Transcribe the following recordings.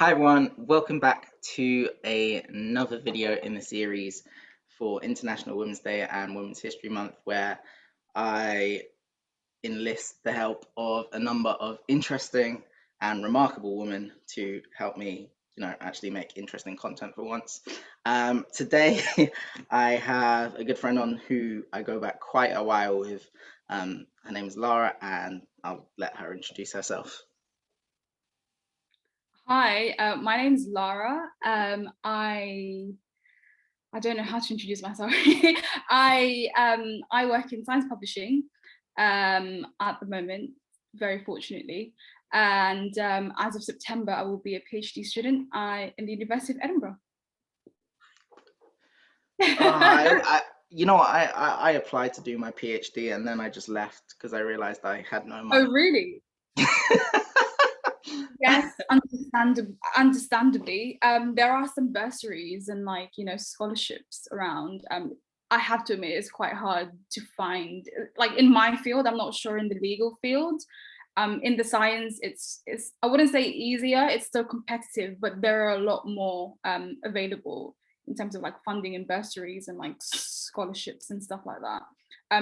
Hi everyone, welcome back to another video in the series for International Women's Day and Women's History Month, where I enlist the help of a number of interesting and remarkable women to help me, actually make interesting content for once. Today, I have a good friend on who I go back quite a while with. Her name is Lara, and I'll let her introduce herself. Hi, my name's Lara. I don't know how to introduce myself. I work in science publishing at the moment, very fortunately, and as of September, I will be a PhD student in the University of Edinburgh. I applied to do my PhD and then I just left because I realized I had no Oh, money. really? Yes, understandably. There are some bursaries and scholarships around. I have to admit it's quite hard to find. Like in my field, I'm not sure in the legal field. In the science, it's I wouldn't say easier. It's still competitive, but there are a lot more available in terms of like funding and bursaries and like scholarships and stuff like that.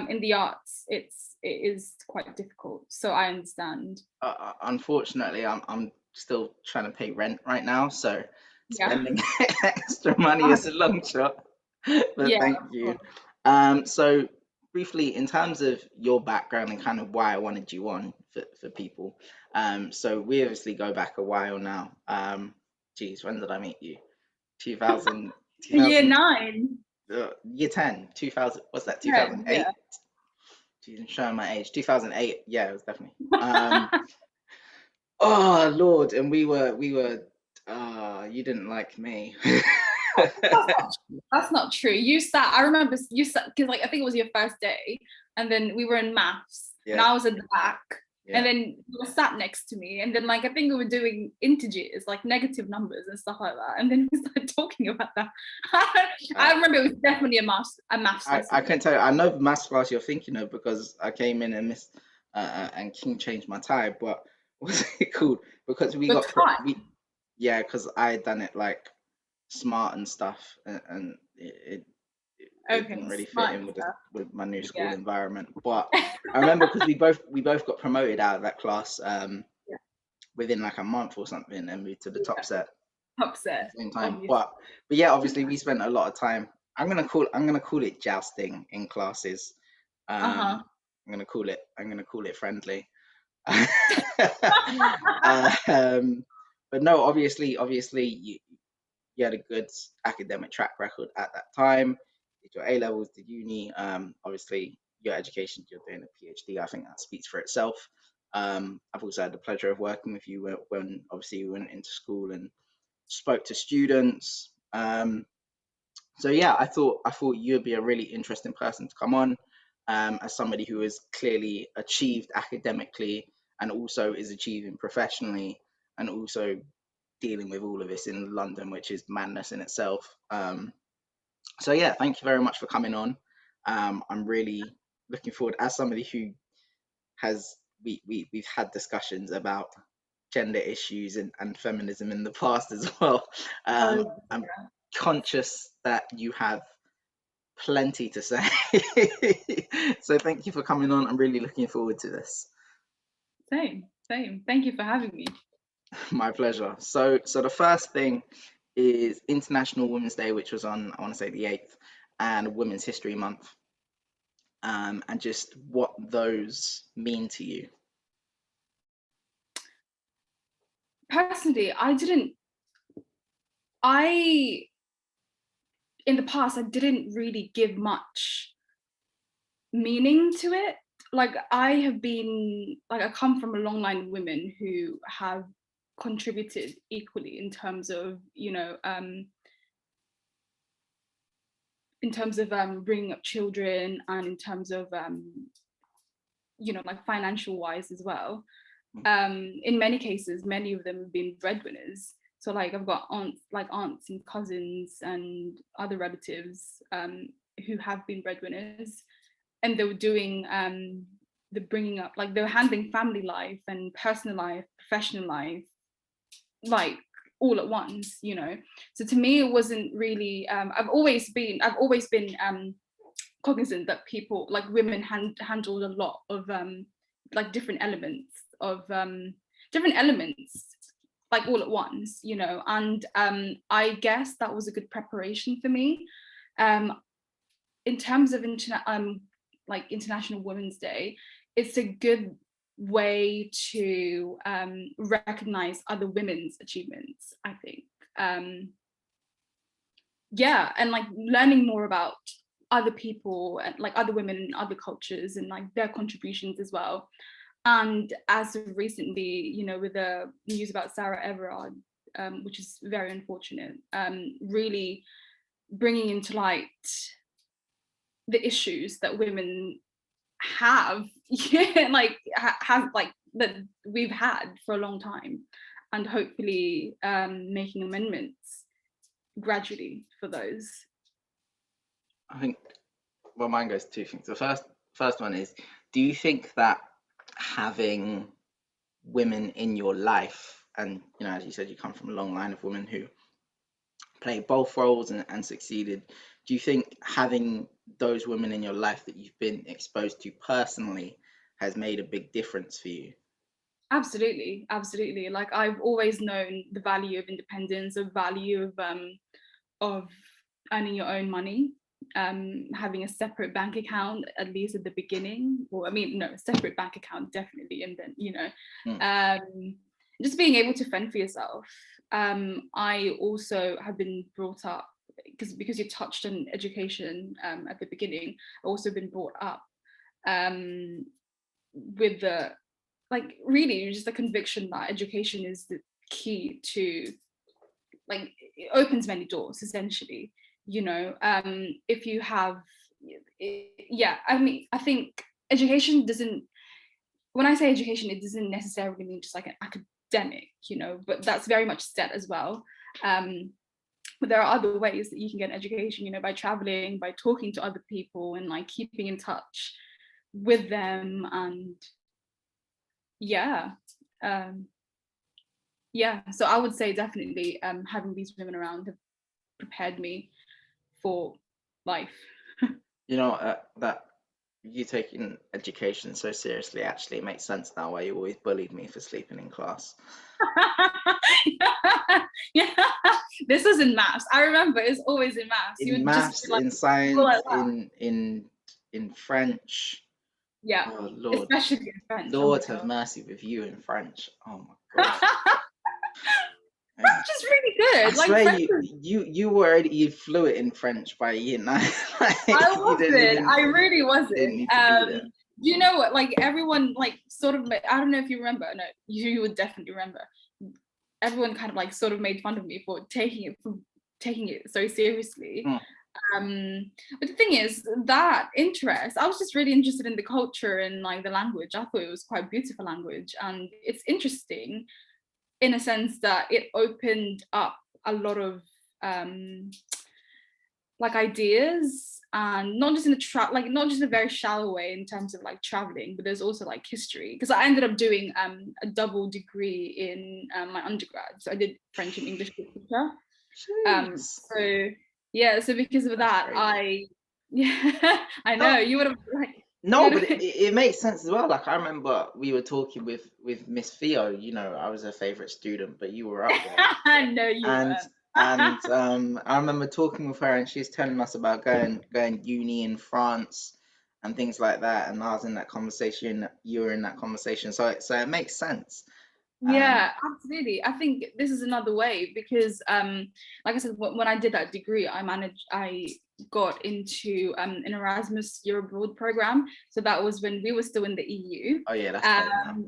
In the arts, it is quite difficult. So I understand. Unfortunately, I'm still trying to pay rent right now, so Yeah. spending extra money is a long shot. But Yeah, thank of you. course. So briefly, in terms of your background and kind of why I wanted you on for people. So we obviously go back a while now. Geez, when did I meet you? 2000, Year 9. year 10, 2000, what's that, 10, yeah. 2008? She's showing my age. 2008, yeah, it was definitely. Oh Lord, and you didn't like me. That's not true. You sat, I remember you sat, because like I think it was your first day, and then we were in maths, and Yeah, I was at the back, and yeah. then you were sat next to me, and then like I think we were doing integers, like negative numbers and stuff like that, and then we started talking about that. I Uh, remember it was definitely a maths I lesson. can tell you, I know the maths class you're thinking of because I came in and missed, and King changed my tie, but what's it called? Because we Your got put, time. yeah, because I had done it like smart and stuff, and it Okay, didn't really fit smart in with stuff. with my new school Yeah. environment. But I remember because we both got promoted out of that class Yeah. within like a month or something and moved to the top Yeah. set at Upset, the same time. obviously. But yeah, obviously we spent a lot of time. I'm gonna call it jousting in classes. Uh-huh. I'm gonna call it friendly. um, but no, obviously you had a good academic track record at that time. Did your A levels, did uni. Obviously your education, you're doing a PhD. I think that speaks for itself. I've also had the pleasure of working with you when obviously you went into school and spoke to students. So yeah, I thought you'd be a really interesting person to come on, as somebody who has clearly achieved academically and also is achieving professionally and also dealing with all of this in London, which is madness in itself. So yeah, thank you very much for coming on. I'm really looking forward as somebody who has we've had discussions about gender issues and feminism in the past as well. Oh, I'm conscious that you have plenty to say. So thank you for coming on. I'm really looking forward to this. same. Thank you for having me. My pleasure. So the first thing is International Women's Day, which was on, I want to say, the 8th, and Women's History Month, and just what those mean to you. Personally, I, in the past, I didn't really give much meaning to it. Like I come from a long line of women who have contributed equally in terms of, bringing up children and in terms of, like financial wise as well. In many cases, many of them have been breadwinners. So like I've got aunts and cousins and other relatives who have been breadwinners, and they were doing the bringing up, like they were handling family life and personal life, professional life, like all at once, you know. So to me, it wasn't really. I've always been cognizant that people, like women, handled a lot of like different elements, like all at once, you know. And I guess that was a good preparation for me. In terms of like International Women's Day, it's a good way to recognize other women's achievements, I think. Yeah, and like learning more about other people and like other women in other cultures and like their contributions as well. And as of recently, you know, with the news about Sarah Everard, which is very unfortunate, really bringing into light the issues that women have, like have like that we've had for a long time, and hopefully making amendments gradually for those. I think, well, mine goes to two things. The first one is, do you think that having women in your life, and you know, as you said, you come from a long line of women who played both roles and succeeded, do you think having those women in your life that you've been exposed to personally has made a big difference for you? Absolutely, absolutely. Like I've always known the value of independence, the value of earning your own money, having a separate bank account, at least at the beginning. Or I mean, no, separate bank account definitely, and then, you know, just being able to fend for yourself. I also have been brought up, because you touched on education at the beginning. I've also been brought up with the, like, really just the conviction that education is the key to, like, it opens many doors essentially, you know. If you have, yeah, I mean, I think education doesn't, when I say education, it doesn't necessarily mean just like an academic, you know, but that's very much set as well. But there are other ways that you can get an education, you know, by traveling, by talking to other people, and like keeping in touch with them. And yeah, yeah, so I would say definitely having these women around have prepared me for life. You know, that you taking education so seriously, actually it makes sense now why you always bullied me for sleeping in class. Yeah, this was in maths. I remember it's always in maths. You In would just maths, be like, in go like science, that. in French. Yeah, Oh Lord, especially in French. Oh my Lord have god. mercy with you in French. Oh my God. French is really I good. Like swear French you is, you were already fluent in French by year 9. I You didn't wasn't. even I really didn't wasn't. need to be there. You know what? Like everyone, like sort of. I don't know if you remember. No, you would definitely remember. Everyone kind of like sort of made fun of me for taking it so seriously. Mm. But the thing is, that interest, I was just really interested in the culture and like the language. I thought it was quite beautiful language, and it's interesting in a sense that it opened up a lot of like ideas, and not just in the like not just in a very shallow way in terms of like traveling, but there's also like history, because I ended up doing a double degree in my undergrad, so I did French and English literature. Jeez. So yeah, so because of That's that, crazy. I yeah, I know No, you would have like no, you but know. it makes sense as well. Like I remember we were talking with Miss Theo. You know, I was her favorite student, but you were up there. No, you And weren't. I remember talking with her, and she's telling us about going uni in France and things like that. And I was in that conversation. You were in that conversation, so it makes sense. Yeah, absolutely. I think this is another way because, like I said, when I did that degree, I got into an Erasmus year abroad program. So that was when we were still in the EU. Oh yeah, that's fine now.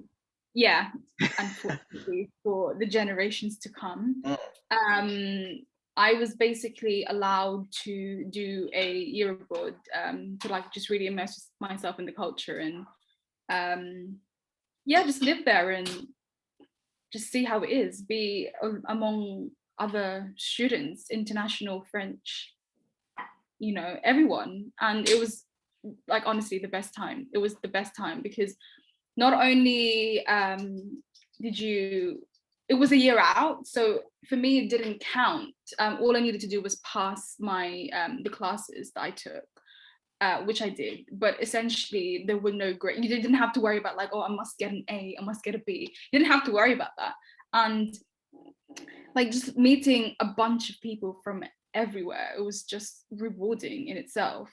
Yeah, unfortunately for the generations to come. Mm. I was basically allowed to do a year abroad to like just really immerse myself in the culture and yeah, just live there and just see how it is, be among other students, international French, you know, everyone. And it was like honestly the best time. It was the best time because not only did you it was a year out, so for me it didn't count. All I needed to do was pass my the classes that I took, which I did, but essentially there were no grade. You didn't have to worry about like, oh, I must get an A, I must get a B. You didn't have to worry about that. And like just meeting a bunch of people from everywhere, it was just rewarding in itself.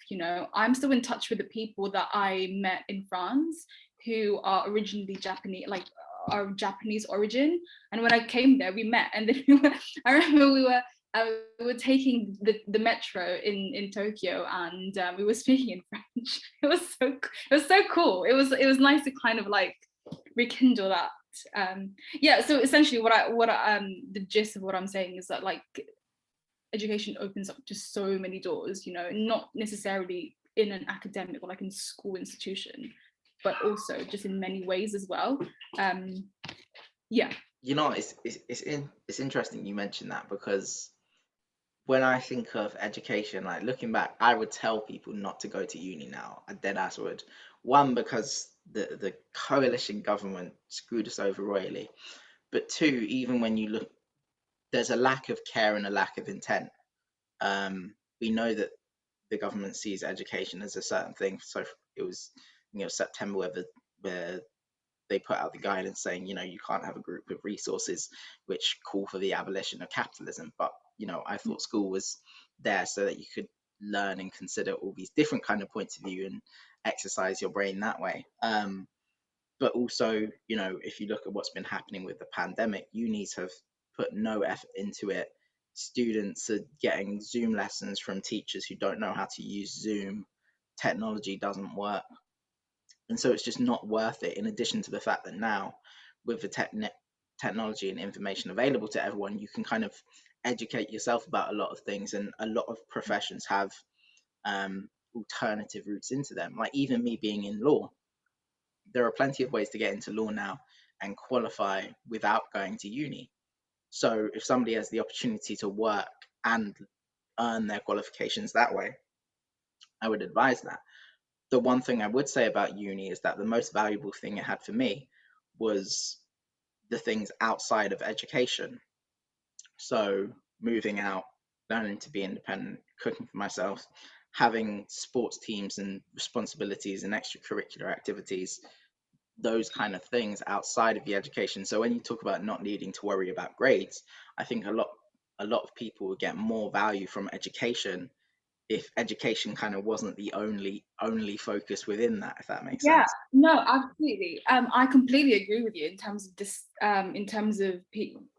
I'm still in touch with the people that I met in France who are originally Japanese, like are Japanese origin. And when I came there, we met, and then I remember we were taking the metro in Tokyo, and we were speaking in French. It was so cool. It was nice to kind of like rekindle that. So essentially the gist of what I'm saying is that like education opens up to so many doors, not necessarily in an academic or like in school institution, but also just in many ways as well. It's interesting you mentioned that, because when I think of education, like looking back, I would tell people not to go to uni now. I dead ass would. One, because the coalition government screwed us over royally. But two, even when you look, there's a lack of care and a lack of intent. We know that the government sees education as a certain thing. So it was, September where they put out the guidance saying, you can't have a group of resources which call for the abolition of capitalism. But, I thought school was there so that you could learn and consider all these different kind of points of view and exercise your brain that way. But also, if you look at what's been happening with the pandemic, unis have put no effort into it. Students are getting Zoom lessons from teachers who don't know how to use Zoom. Technology doesn't work. And so it's just not worth it. In addition to the fact that now, with the technology and information available to everyone, you can kind of educate yourself about a lot of things, and a lot of professions have alternative routes into them. Like even me being in law, there are plenty of ways to get into law now and qualify without going to uni. So if somebody has the opportunity to work and earn their qualifications that way, I would advise that. The one thing I would say about uni is that the most valuable thing it had for me was the things outside of education. So moving out, learning to be independent, cooking for myself, having sports teams and responsibilities and extracurricular activities, those kind of things outside of the education. So when you talk about not needing to worry about grades, I think a lot of people would get more value from education if education kind of wasn't the only focus within that, if that makes Yeah, sense. no, absolutely. I completely agree with you in terms of this, in terms of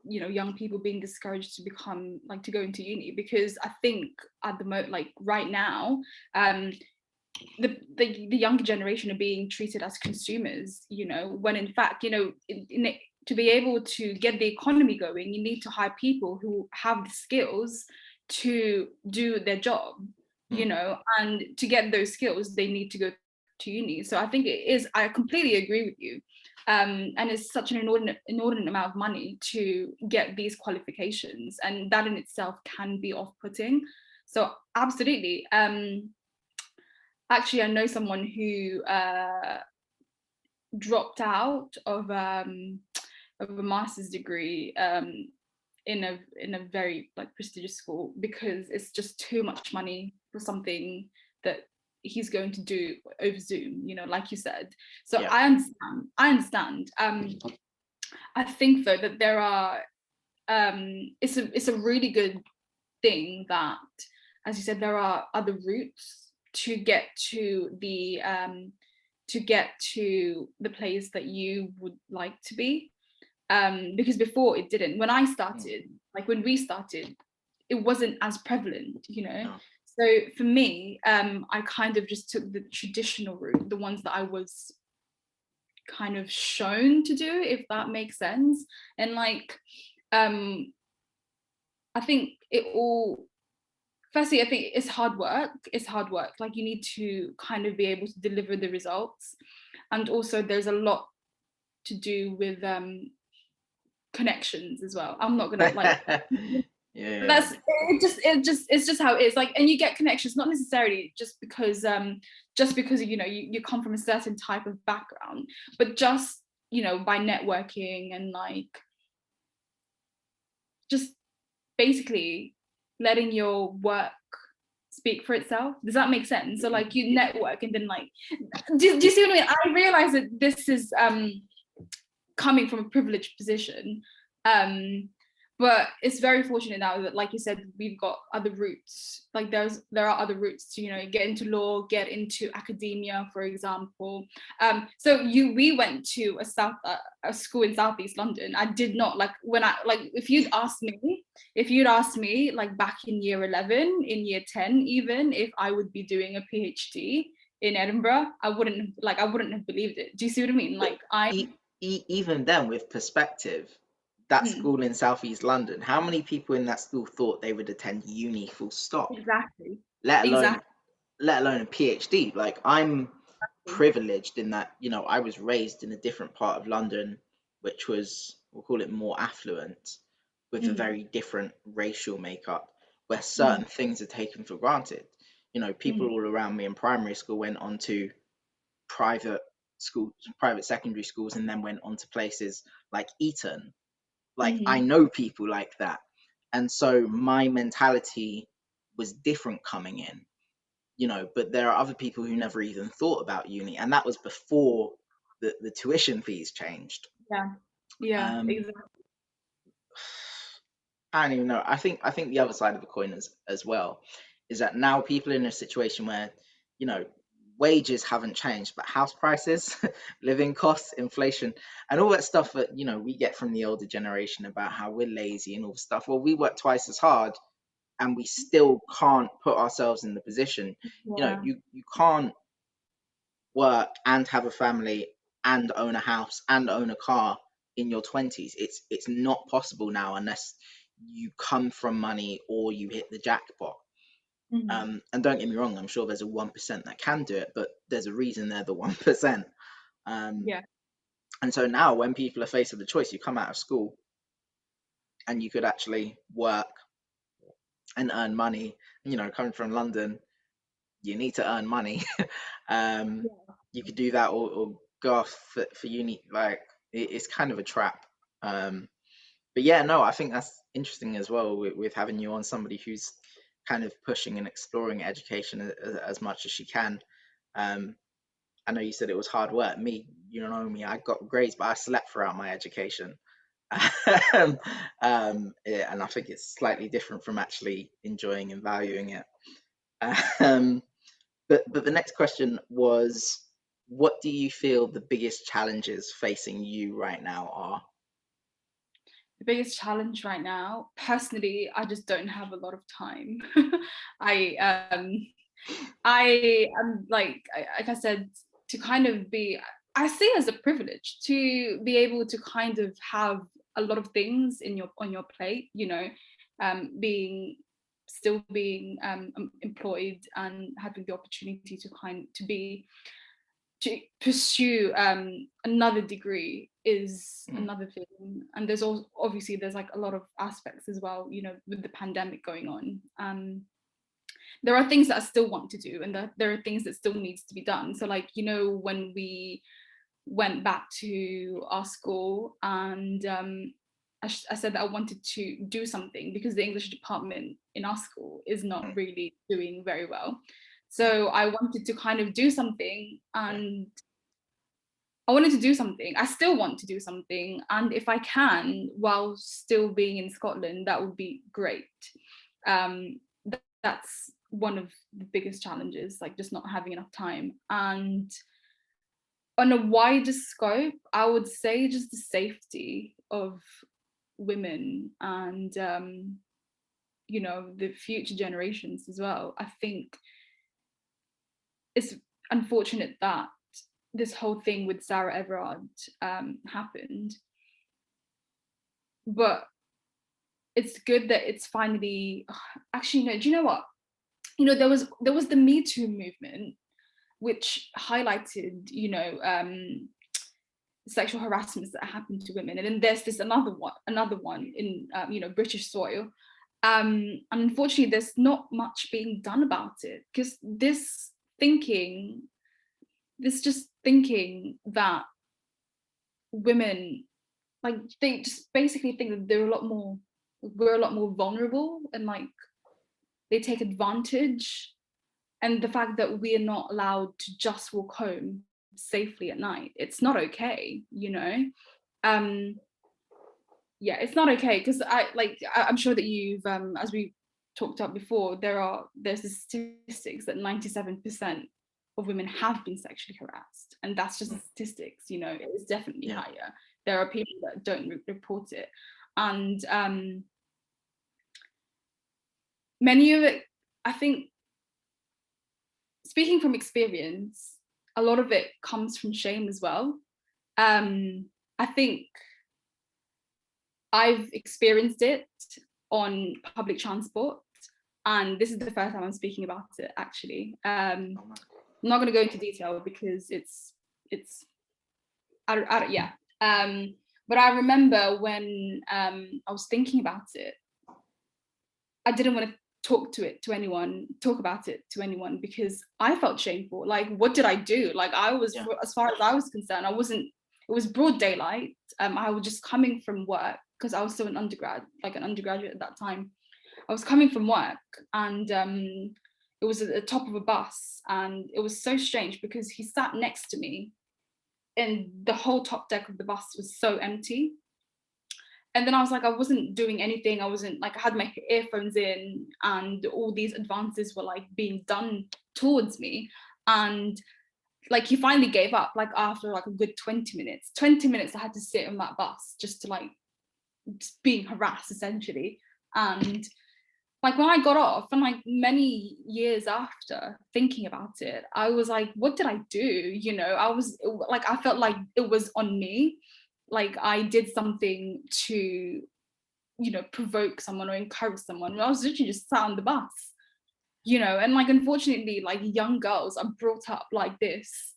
young people being discouraged to become like to go into uni, because I think at the moment, like right now, the younger generation are being treated as consumers, when in fact, to be able to get the economy going, you need to hire people who have the skills to do their job, and to get those skills, they need to go to uni. So I think I completely agree with you. And it's such an inordinate amount of money to get these qualifications, and that in itself can be off-putting. So absolutely. Actually, I know someone who dropped out of a master's degree in a very like prestigious school, because it's just too much money for something that he's going to do over Zoom, like you said. So Yeah. I understand. I think though that there are it's a really good thing that, as you said, there are other routes to get to the place that you would like to be, because before it didn't. When we started, it wasn't as prevalent. No. So for me, I kind of just took the traditional route, the ones that I was kind of shown to do, if that makes sense. And like I think firstly, I think it's hard work. Like you need to kind of be able to deliver the results. And also there's a lot to do with connections as well. I'm not gonna like Yeah. it's just how it is. Like, and you get connections not necessarily just because you come from a certain type of background, but just by networking and like just basically letting your work speak for itself. Does that make sense? So like you network and then like, do you see what I mean? I realize that this is coming from a privileged position. But it's very fortunate now that, like you said, we've got other routes. Like there are other routes to, you know, get into law, get into academia, for example. So we went to a school in Southeast London. I did not if you'd asked me like back in year 11, in year 10, even if I would be doing a PhD in Edinburgh, I wouldn't have believed it. Do you see what I mean? Like Even then, with perspective, that Mm, school in Southeast London, how many people in that school thought they would attend uni full stop, exactly. let alone Exactly. a PhD? Like, I'm privileged in that, you know, I was raised in a different part of London, which was, we'll call it, more affluent, with a Mm, very different racial makeup, where mm, certain things are taken for granted. You know, people mm, all around me in primary school went on to private schools, private secondary schools, and then went on to places like Eton. Like, I mm, know people like that. And so my mentality was different coming in, you know, but there are other people who never even thought about uni. And that was before the tuition fees changed. yeah. Yeah, Um, exactly. I don't even know. I think the other side of the coin as well is that now people are in a situation where, you know, wages haven't changed, but house prices, living costs, inflation, and all that stuff that, you know, we get from the older generation about how we're lazy and all stuff. Well, we work twice as hard and we still can't put ourselves in the position. You know, Yeah. you can't work and have a family and own a house and own a car in your 20s. It's not possible now unless you come from money or you hit the jackpot. Mhm. And don't get me wrong, I'm sure there's a 1% that can do it, but there's a reason they're the 1%. um, Yeah. and so now when people are faced with the choice, you come out of school and you could actually work and earn money. You know, coming from London, you need to earn money. You could do that, or go off for uni. Like, it's kind of a trap. But yeah, no, I think that's interesting as well, with having you on, somebody who's kind of pushing and exploring education as much as she can. um I know you said it was hard work. Me, you know me, I got grades, but I slept throughout my education. Yeah, and I think it's slightly different from actually enjoying and valuing it. um but the next question was, what do you feel the biggest challenges facing you right now are? The biggest challenge right now, personally, I just don't have a lot of time. I I am like I said, to kind of be, I see it as a privilege to be able to kind of have a lot of things in your on your plate, you know, being still being employed and having the opportunity to pursue another degree is Mm, another thing. And there's also obviously there's like a lot of aspects as well, you know, with the pandemic going on. There are things that I still want to do, and there are things that still needs to be done. So like, you know, when we went back to our school and I said that I wanted to do something because the English department in our school is not mm, really doing very well. mm, So I wanted to kind of do something, and I wanted to do something. I still want to do something. And if I can, while still being in Scotland, that would be great. That's one of the biggest challenges, like just not having enough time. And on a wider scope, I would say just the safety of women and, you know, the future generations as well. I think it's unfortunate that this whole thing with Sarah Everard happened, but it's good that it's finally actually no, do you know what, you know, there was the Me Too movement which highlighted, you know, sexual harassments that happened to women, and then there's this another one in you know, British soil. And unfortunately there's not much being done about it, because thinking just thinking that women, like, they just basically think that they're a lot more we're a lot more vulnerable, and like they take advantage. And the fact that we are not allowed to just walk home safely at night, it's not okay, you know. um yeah, it's not okay, because I'm sure that you've as we talked about before, there's the statistics that 97% of women have been sexually harassed, and that's just the statistics, you know. It's definitely Yeah. higher. There are people that don't report it, and many of it, I think, speaking from experience, a lot of it comes from shame as well. I think I've experienced it on public transport, and this is the first time I'm speaking about it, actually. I'm not going to go into detail because it's I don't yeah. But I remember when I was thinking about it, I didn't want to talk about it to anyone, because I felt shameful. Like, what did I do? Like, I was, as far as I was concerned, I wasn't, it was broad daylight. I was just coming from work, because I was still an undergraduate at that time. I was coming from work, and it was at the top of a bus, and it was so strange because he sat next to me, and the whole top deck of the bus was so empty. And then I was like, I wasn't doing anything. I wasn't like, I had my earphones in, and all these advances were like being done towards me. And like, he finally gave up, like after like a good 20 minutes. 20 minutes I had to sit on that bus just to like, just being harassed essentially. And like, when I got off, and like many years after thinking about it, I was like, what did I do? You know, I was like, I felt like it was on me. Like, I did something to, you know, provoke someone or encourage someone. I was literally just sat on the bus, you know. And like, unfortunately, like, young girls are brought up like this,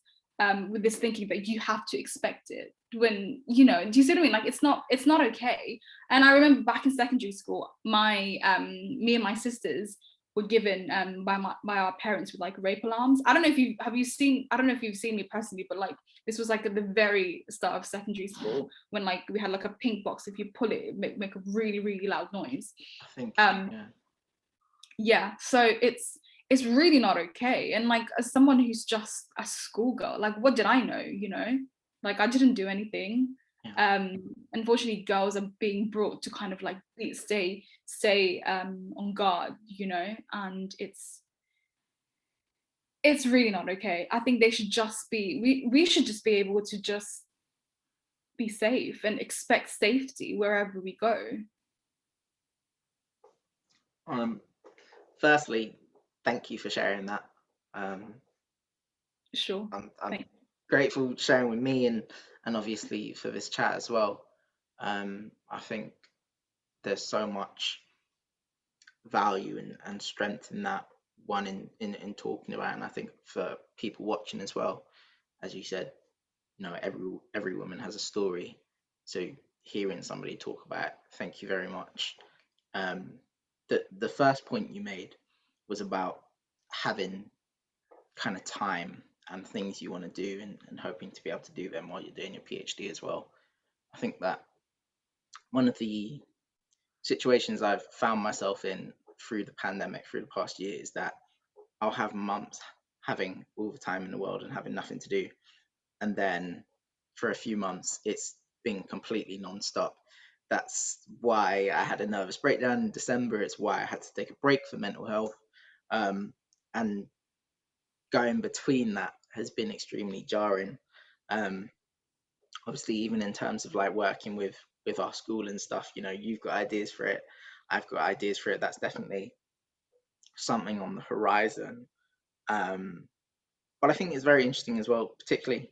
with this thinking that you have to expect it, when, you know, do you see what I mean? Like, it's not okay. And I remember back in secondary school, my me and my sisters were given by our parents with like rape alarms. I don't know if you seen, I don't know if you've seen me personally, but like, this was like at the very start of secondary school, when like we had like a pink box. If you pull it, make a really, really loud noise. I think, Yeah, so it's really not okay. And like, as someone who's just a schoolgirl, like, what did I know, you know? Like, I didn't do anything. Unfortunately, girls are being brought to kind of like stay on guard, you know. And it's really not okay. I think they should just be, we should just be able to just be safe and expect safety wherever we go. Firstly, thank you for sharing that. Sure. I'm grateful sharing with me, and obviously for this chat as well. I think there's so much value and strength in that one, in talking about. And I think for people watching as well, as you said, you know, every woman has a story. So hearing somebody talk about it, thank you very much. The first point you made was about having kind of time and things you want to do, and hoping to be able to do them while you're doing your PhD as well. I think that one of the situations I've found myself in through the pandemic, through the past year, is that I'll have months having all the time in the world and having nothing to do. And then for a few months, it's been completely non-stop. That's why I had a nervous breakdown in December. It's why I had to take a break for mental health. And going between that has been extremely jarring. Um, Obviously, even in terms of like working with our school and stuff, you know, you've got ideas for it, I've got ideas for it. That's definitely something on the horizon. Um, but I think it's very interesting as well, particularly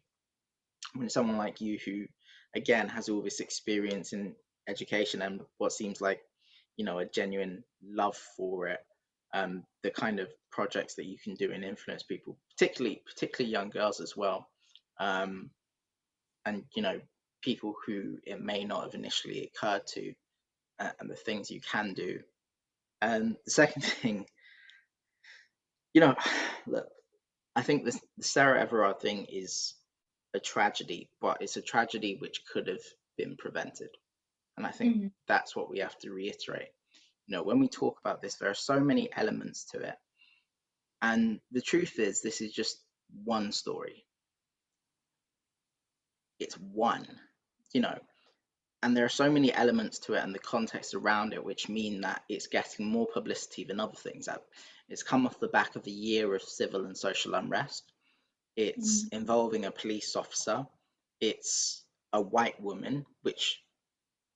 when someone like you, who again has all this experience in education and what seems like, you know, a genuine love for it, the kind of projects that you can do and influence people, particularly young girls as well, um, and you know, people who it may not have initially occurred to, and the things you can do. And the second thing, you know, look, I think this the Sarah Everard thing is a tragedy, but it's a tragedy which could have been prevented. And I think Mhm. that's what we have to reiterate. When we talk about this, there are so many elements to it. And the truth is, this is just one story. It's one, you know, and there are so many elements to it and the context around it, which mean that it's getting more publicity than other things. It's come off the back of a year of civil and social unrest. It's Mhm. involving a police officer. It's a white woman, which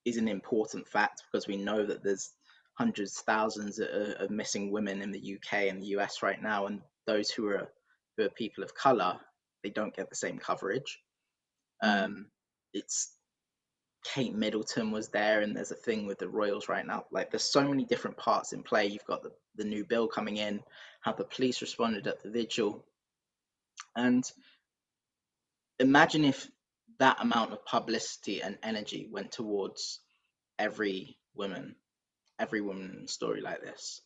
is an important fact because we know that there's hundreds, thousands of missing women in the UK and the US right now, and those who are people of color, they don't get the same coverage. Mhm. It's Kate Middleton was there, and there's a thing with the Royals right now. Like, there's so many different parts in play. You've got the new bill coming in, how the police responded at the vigil, and imagine if that amount of publicity and energy went towards every woman, every woman in a story like this.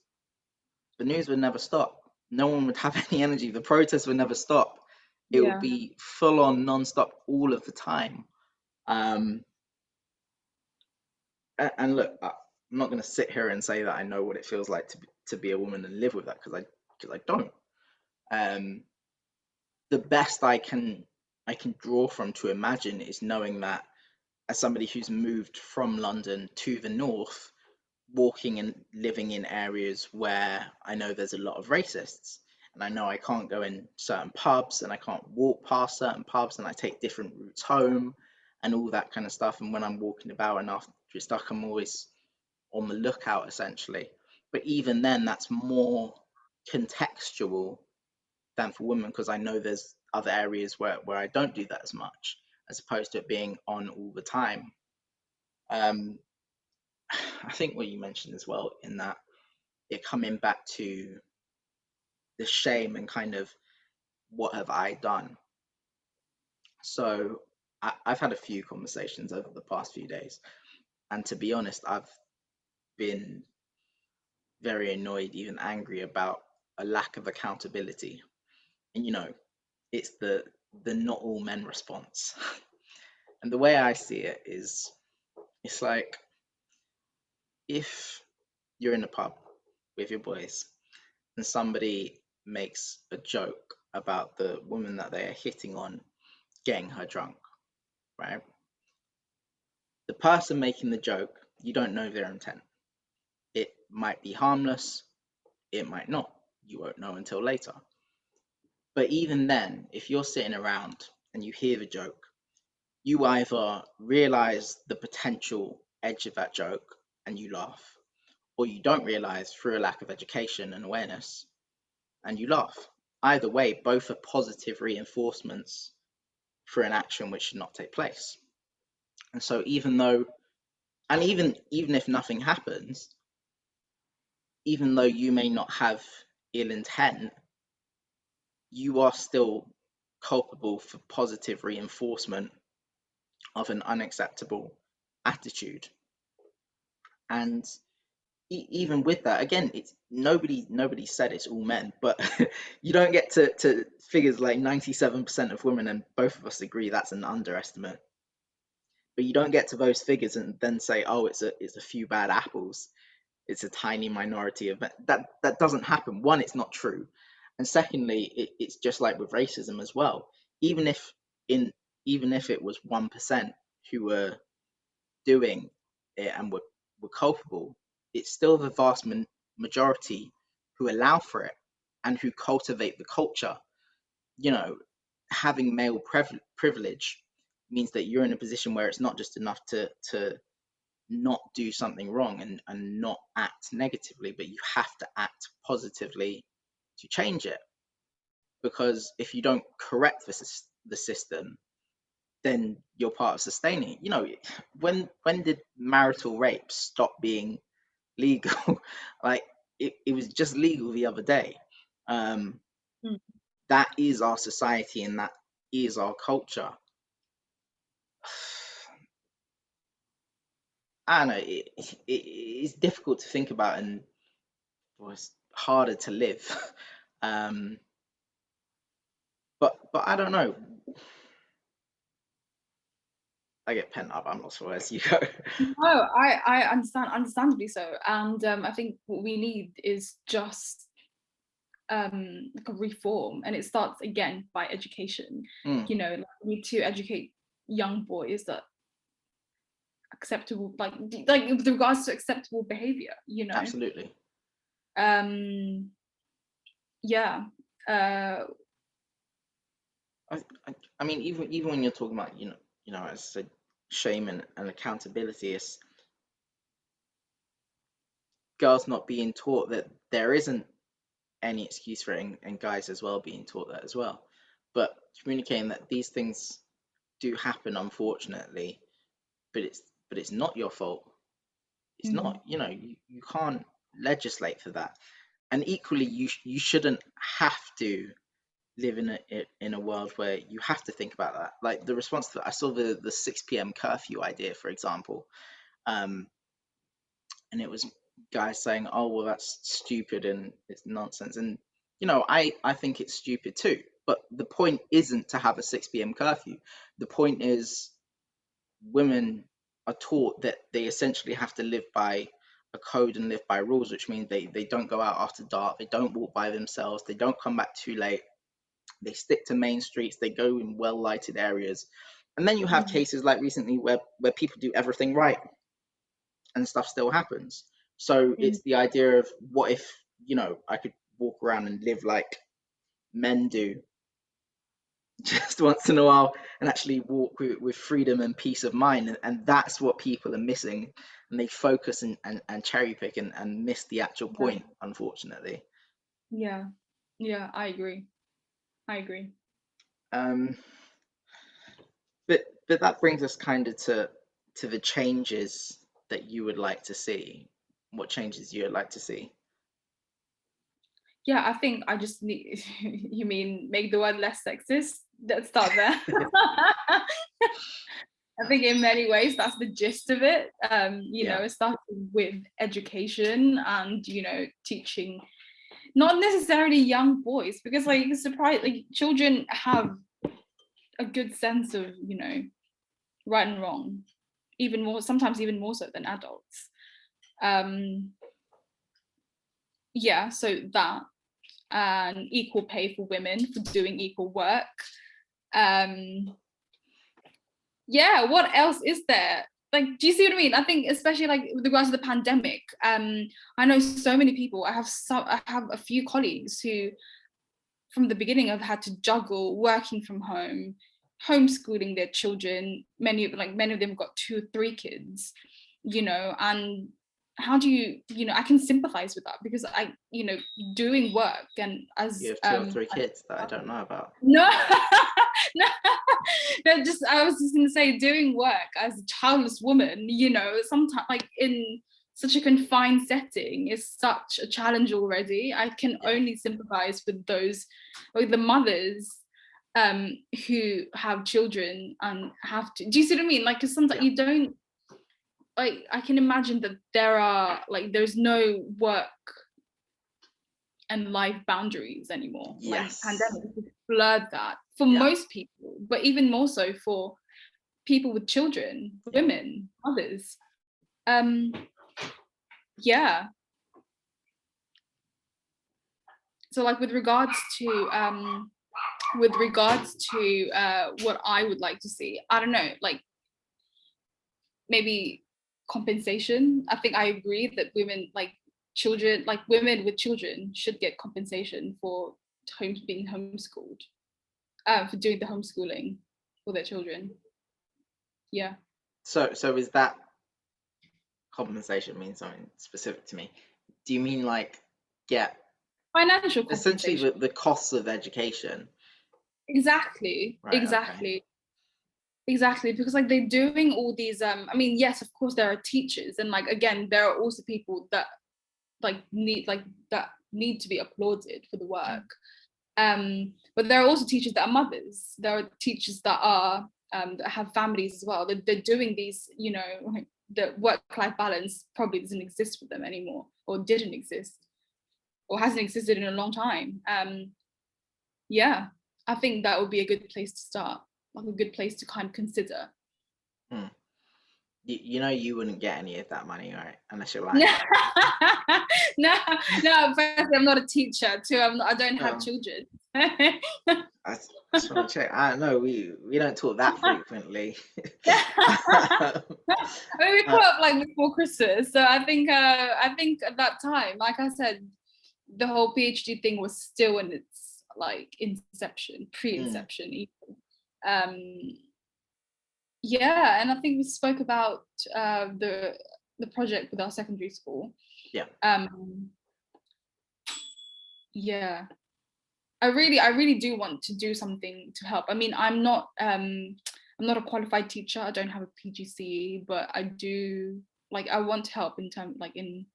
The news would never stop. No one would have any energy. The protests would never stop. It would Yeah. be full on, non-stop, all of the time. Um, and look, I'm not going to sit here and say that I know what it feels like to be a woman and live with that, because I don't. Um, the best I can draw from to imagine is knowing that, as somebody who's moved from London to the north, walking and living in areas where I know there's a lot of racists, and I know I can't go in certain pubs and I can't walk past certain pubs, and I take different routes home and all that kind of stuff. And when I'm walking about and after stuck, I'm always on the lookout essentially. But even then, that's more contextual than for women, because I know there's other areas where I don't do that as much, as opposed to it being on all the time. Um, I think what you mentioned as well, in that it coming back to the shame and kind of what have I done. So I've had a few conversations over the past few days, and to be honest, I've been very annoyed, even angry about a lack of accountability. And it's the not all men response. And the way I see it is, it's like, if you're in a pub with your boys and somebody makes a joke about the woman that they are hitting on getting her drunk, right? The person making the joke, you don't know their intent. It might be harmless, it might not. You won't know until later. But even then, if you're sitting around and you hear the joke, you either realize the potential edge of that joke and you laugh, or you don't realize through a lack of education and awareness and you laugh. Either way, both are positive reinforcements for an action which should not take place. And so, even if nothing happens, even though you may not have ill intent, you are still culpable for positive reinforcement of an unacceptable attitude. And even with that, again, it's nobody said it's all men, but you don't get to figures like 97% of women, and both of us agree that's an underestimate. But you don't get to those figures and then say, oh, it's a few bad apples, it's a tiny minority of that doesn't happen. One, it's not true, and secondly, it's just like with racism as well. Even if in even if it was 1% who were doing it and were culpable, it's still the vast majority who allow for it and who cultivate the culture. You know, having male privilege means that you're in a position where it's not just enough to not do something wrong and not act negatively, but you have to act positively to change it. Because if you don't correct the system, then you're part of sustaining it. When did marital rape stop being legal? Like, it was just legal the other day. Um, Mm. that is our society and that is our culture. I don't know. It's difficult to think about, and well, it's harder to live. um, but I don't know. I get pent up. I'm lost for words. You go. No, I understand, understandably so. And I think what we need is just like a reform, and it starts again by education. Mm, You know, like, we need to educate young boys that acceptable, like with regards to acceptable behavior. You know, absolutely. yeah. I, I mean, even when you're talking about, as I said, shame and accountability, it's girls not being taught that there isn't any excuse for it, and guys as well being taught that as well. But communicating that these things do happen, unfortunately, but it's not your fault. It's not, Mhm. you can't legislate for that. And equally, you shouldn't have to live in a world where you have to think about that. Like the response to, I saw the 6 p.m. curfew idea, for example, um, and it was guys saying, "Oh, well, that's stupid and it's nonsense." And I think it's stupid too. But the point isn't to have a 6 p.m. curfew. The point is women are taught that they essentially have to live by a code and live by rules, which means they don't go out after dark, they don't walk by themselves, they don't come back too late, they stick to main streets, they go in well lighted areas. And then you have Mhm. cases like recently where people do everything right and stuff still happens. So Mhm. it's the idea of, what if, I could walk around and live like men do just once in a while, and actually walk with freedom and peace of mind. And that's what people are missing. And they focus and cherry pick and miss the actual Yeah, point, unfortunately. yeah, yeah. I agree. I agree. Um, but that brings us kind of to the changes that you would like to see. What changes you would like to see? Yeah, I think I just need. You mean make the world less sexist? Let's start there. I think in many ways that's the gist of it. Yeah, It starts with education and teaching not necessarily young boys, because like surprise, like children have a good sense of right and wrong, even more, sometimes even more so than adults. Um, yeah, so that, and equal pay for women for doing equal work. Um, yeah, what else is there? Like, do you see what I mean? I think especially like with regards to the pandemic, I know so many people. I have a few colleagues who from the beginning have had to juggle working from home, homeschooling their children. Many of them have got 2 or 3 kids, and how do I can sympathize with that, because doing work, and you as have 2 or 3 kids that I don't know about. no, no, no, just I was just gonna say, doing work as a childless woman, sometimes like in such a confined setting is such a challenge already. I can Yeah, only sympathize with those, with the mothers who have children and have to. Do you see what I mean? Like, because sometimes yeah, you don't, like, I can imagine that there's no work and life boundaries anymore. Like yes, pandemic has blurred that for yeah, most people, but even more so for people with children, yeah. women, mothers. Um, yeah. So like with regards to what I would like to see, I don't know, like maybe compensation. I think I agree that women, like children, like women with children should get compensation for being homeschooled, for doing the homeschooling for their children. Yeah. So is that compensation means something specific to me? Do you mean like get Financial essentially compensation. the costs of education? Exactly. Right, okay. Exactly. Exactly. Because like they're doing all these I mean, yes, of course there are teachers, and like again, there are also people that need to be applauded for the Mm, work. But there are also teachers that are mothers. There are teachers that are that have families as well. They're doing these, the work-life balance probably doesn't exist for them anymore, or didn't exist, or hasn't existed in a long time. Yeah, I think that would be a good place to start, like a good place to kind of consider. Hmm. You know you wouldn't get any of that money, right? Unless you're No, lying. no. Firstly, I'm not a teacher. Two, I don't have Oh, children. I just want to check. I don't know. We don't talk that frequently. I mean, we uh, caught up like before Christmas, so I think at that time, like I said, the whole PhD thing was still in its like inception, mm, pre-inception even. Um, yeah, and I think we spoke about the project with our secondary school. yeah. Um, yeah, I really do want to do something to help. I mean, I'm not a qualified teacher. I don't have a PGCE, but I do like I want to help in term like in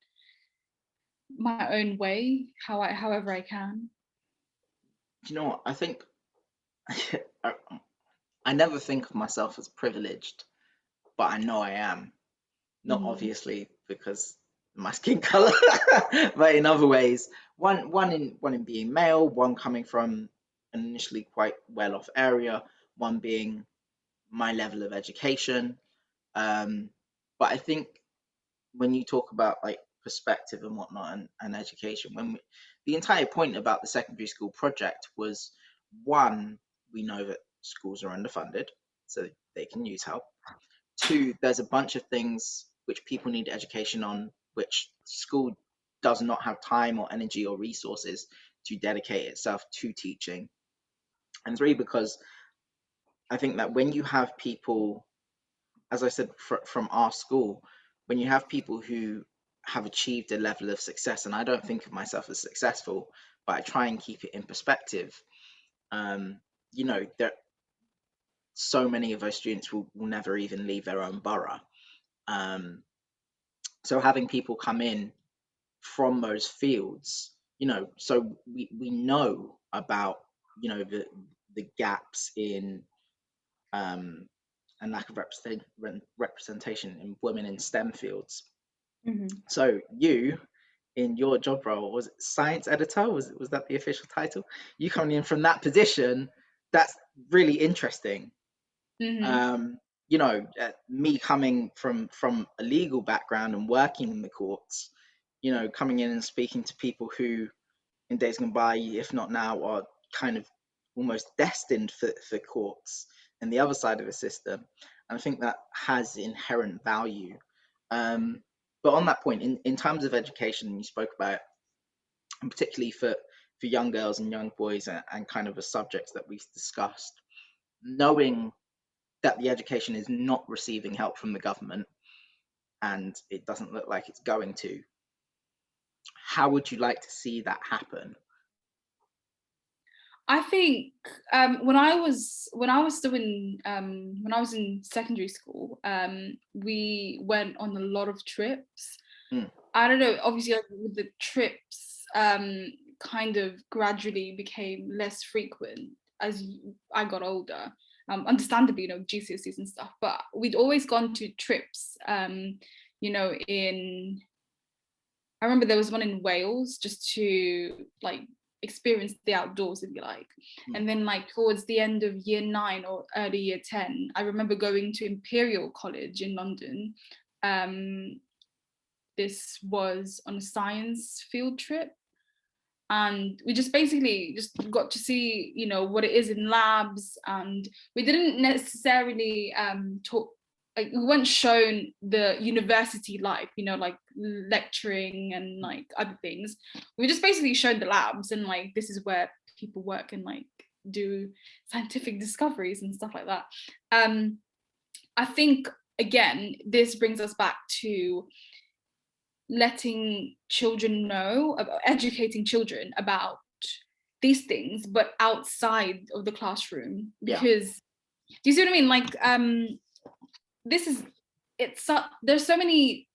my own way, however I can. Do you know what? I think I, I never think of myself as privileged, but I know I am. Not Mm-hmm. obviously because of my skin color, but in other ways. One in being male, one coming from an initially quite well off area, one being my level of education. Um, but I think when you talk about like perspective and whatnot and education, the entire point about the secondary school project was one, we know that schools are underfunded, so they can use help. Two, there's a bunch of things which people need education on, which school does not have time or energy or resources to dedicate itself to teaching. And three, because I think that when you have people, as I said, from our school, when you have people who have achieved a level of success, and I don't think of myself as successful, but I try and keep it in perspective. Um, there so many of those students will never even leave their own borough. Um, so having people come in from those fields, so we know about the gaps in um, and lack of representation in women in STEM fields. Mm-hmm. So you, in your job role, was it science editor? Was that the official title? You coming in from that position, that's really interesting. Mm-hmm. Um, me coming from a legal background and working in the courts, coming in and speaking to people who in days gone by, if not now, are kind of almost destined for courts and the other side of the system. And I think that has inherent value. Um, but on that point, in terms of education, you spoke about, and particularly for young girls and young boys and kind of the subjects that we've discussed, knowing that the education is not receiving help from the government and it doesn't look like it's going to, how would you like to see that happen? I think when I was still in when I was in secondary school, we went on a lot of trips. Mm, I don't know, obviously like, with the trips kind of gradually became less frequent as I got older. Understandably, GCSEs and stuff, but we'd always gone to trips. In I remember there was one in Wales just to like experience the outdoors, if you like. mm, And then like towards the end of year 9 or early year 10, I remember going to Imperial College in London. Um, this was on a science field trip. And we just basically just got to see, what it is in labs. And we didn't necessarily talk, like we weren't shown the university life, like lecturing and like other things. We just basically showed the labs and like this is where people work and like do scientific discoveries and stuff like that. I think again, this brings us back to letting children know, about educating children about these things, but outside of the classroom. yeah. Because do you see what I mean? Like, this is there's so many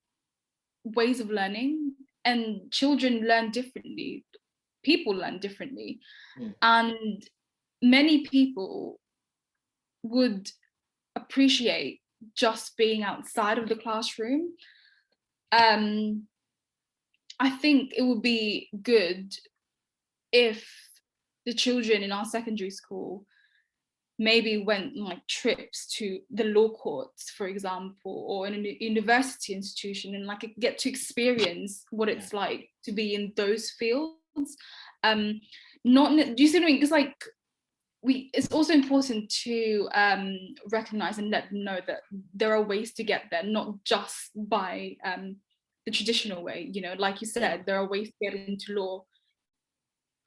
ways of learning, and children learn differently. People learn differently, Mm, and many people would appreciate just being outside of the classroom. Um, I think it would be good if the children in our secondary school maybe went on like trips to the law courts, for example, or in a university institution, and like get to experience what it's like to be in those fields. Not, do you see what I mean? Because like it's also important to recognize and let them know that there are ways to get there, not just by the traditional way. You know, like you said, there are ways to get into law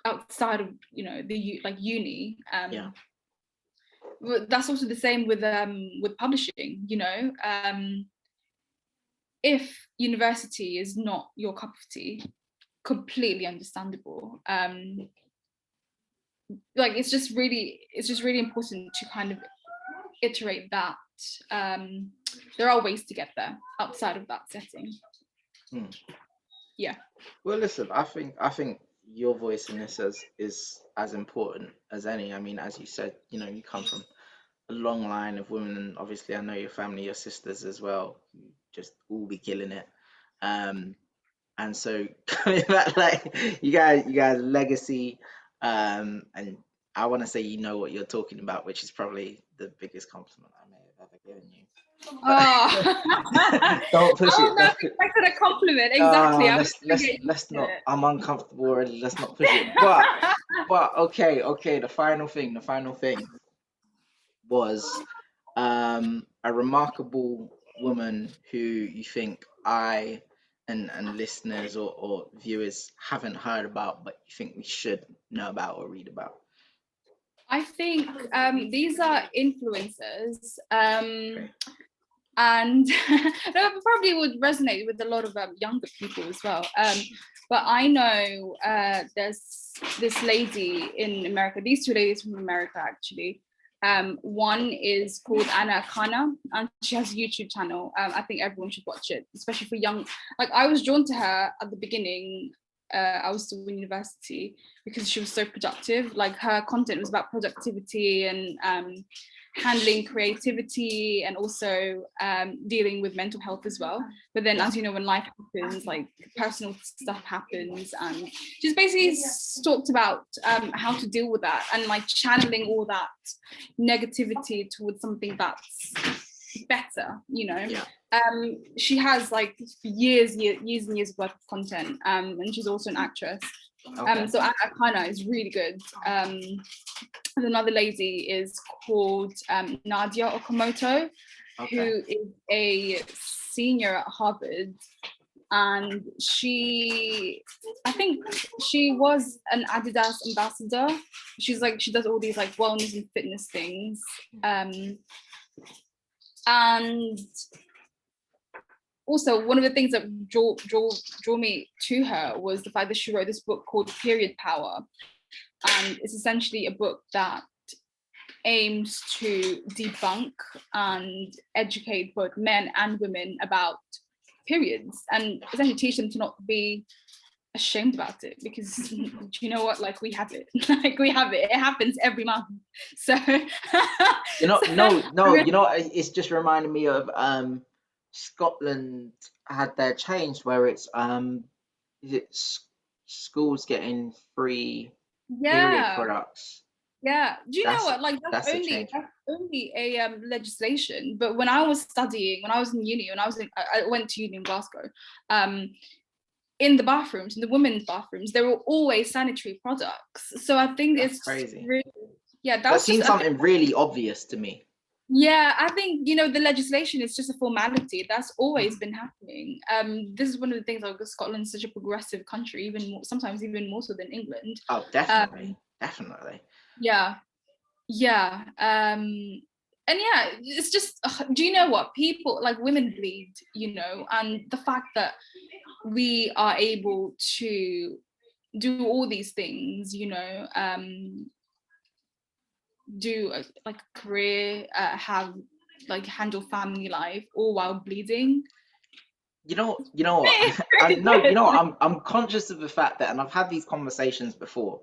outside of, you know, the like uni. That's also the same with publishing. You know, if university is not your cup of tea, completely understandable. Like it's just really important to kind of iterate that there are ways to get there outside of that setting. Yeah. Well, listen, I think your voice in this is as important as any. I mean, as you said, you know, you come from a long line of women, and obviously I know your family, your sisters as well, who just all be killing it. And so coming back, like you guys legacy, and I want to say you know what you're talking about, which is probably the biggest compliment I may have ever given you. Oh. Don't push I it. would not expected a compliment. Exactly. Let's not. I'm uncomfortable already. Let's not push it. But okay. The final thing was a remarkable woman who you think I and listeners or viewers haven't heard about, but you think we should know about or read about. I think these are influencers. Okay. And that probably would resonate with a lot of younger people as well. But I know there's this lady in America, these two ladies from America actually. One is called Akana, and she has a YouTube channel. I think everyone should watch it, especially for young. Like I was drawn to her at the beginning. I was still in university because she was so productive. Like her content was about productivity and handling creativity and also dealing with mental health as well. But then, as you know, when life happens, like personal stuff happens, and she's basically talked about how to deal with that and like channeling all that negativity towards something that's better, you know. She has like years and years worth of content, and she's also an actress. So Akana is really good. And another lady is called Nadia Okamoto, who is a senior at Harvard, and I think she was an Adidas ambassador. She does all these like wellness and fitness things, and also one of the things that drew me to her was the fact that she wrote this book called Period Power, and it's essentially a book that aims to debunk and educate both men and women about periods, and essentially teach them to not be ashamed about it, because you know what, like we have it. It happens every month. So you know, it's just reminding me of Scotland had their change where it's is it schools getting free period products. Yeah, do you know what? Like that's only a legislation. But when I was studying, when I was in uni, I went to uni in Glasgow. In the bathrooms, in the women's bathrooms, there were always sanitary products. So I think that's it's crazy. Really, yeah, that seems something really obvious to me. Yeah, I think, you know, the legislation is just a formality. That's always been happening. This is one of the things, like Scotland's such a progressive country, even more, sometimes even more so than England. Oh, definitely. Definitely. Yeah. And yeah, it's just, do you know what, people, like women bleed, you know, and the fact that we are able to do all these things, you know, do like a career, have like handle family life all while bleeding. You know what? I'm conscious of the fact that, and I've had these conversations before,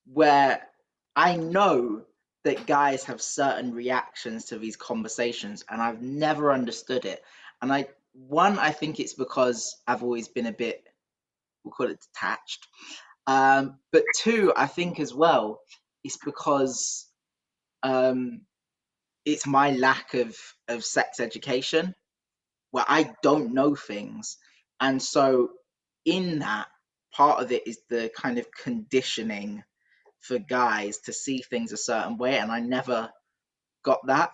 where I know that guys have certain reactions to these conversations, and I've never understood it. And I think it's because I've always been a bit, we'll call it detached. But two, I think as well, it's because it's my lack of sex education where I don't know things. And so in that, part of it is the kind of conditioning for guys to see things a certain way, and I never got that.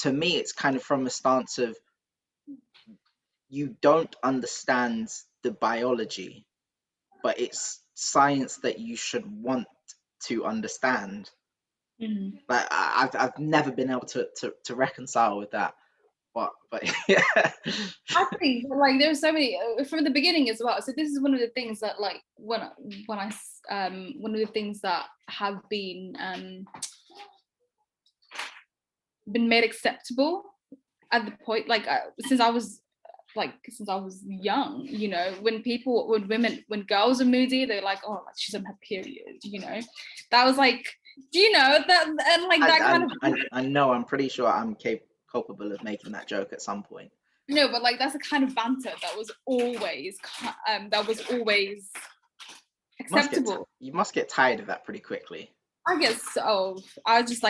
To me, it's kind of from a stance of you don't understand the biology, but it's science that you should want to understand. Mhm. Like I've never been able to reconcile with that. But yeah. I think like there's so many from the beginning as well. So this is one of the things that like one of the things that have been made acceptable at the point like since I was young, you know, when girls are moody, they're like, oh, like she's on her period, you know. That was like, do you know that, and like that kind of I know. I'm pretty sure I'm capable of making that joke at some point. no, but like that's the kind of banter that was always acceptable. You must get tired of that pretty quickly. I guess so. I just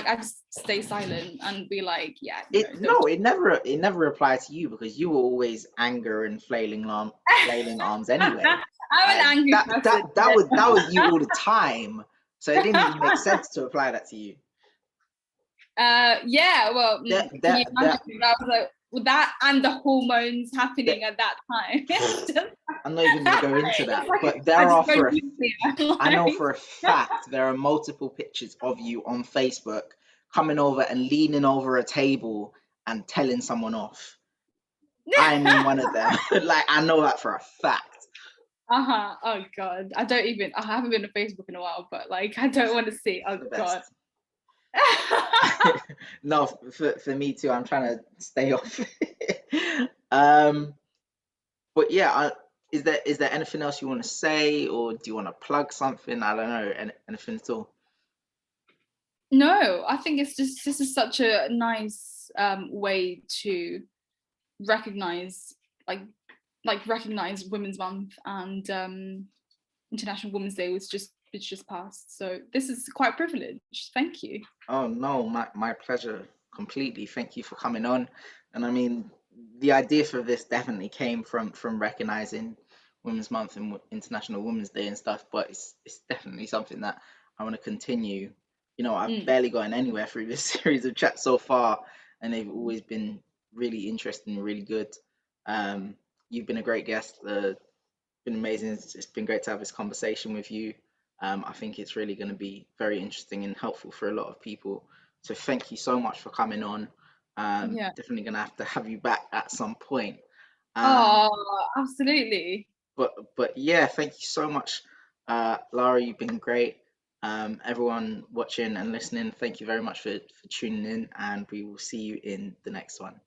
stay silent and be like, yeah, It never applied to you because you were always anger and flailing arms anyway. I'm an angry person. That was you all the time. So it didn't even make sense to apply that to you. Yeah, well, can you That imagine that was like with that and the hormones happening at that time? I'm not even gonna go into that, like, but there are I know like, for a fact there are multiple pictures of you on Facebook coming over and leaning over a table and telling someone off. I'm in one of them. Like I know that for a fact. Oh god, I haven't been on Facebook in a while, but like I don't want to see. Oh The god. best. No, for me too. I'm trying to stay off. But yeah, is there anything else you want to say, or do you want to plug something? I don't know, anything at all. No, I think it's just this is such a nice way to recognize recognize Women's Month and International Women's Day which just passed. So this is quite privileged. Thank you. Oh no, my pleasure completely. Thank you for coming on. And I mean, the idea for this definitely came from recognizing Women's Month and International Women's Day and stuff, but it's definitely something that I want to continue. You know, I've barely gotten anywhere through this series of chats so far, and they've always been really interesting, really good. You've been a great guest. Been amazing. It's been great to have this conversation with you. I think it's really going to be very interesting and helpful for a lot of people. So thank you so much for coming on. Yeah. Definitely going to have you back at some point. Oh, absolutely. But yeah, thank you so much, Lara. You've been great. Everyone watching and listening, thank you very much for tuning in, and we will see you in the next one.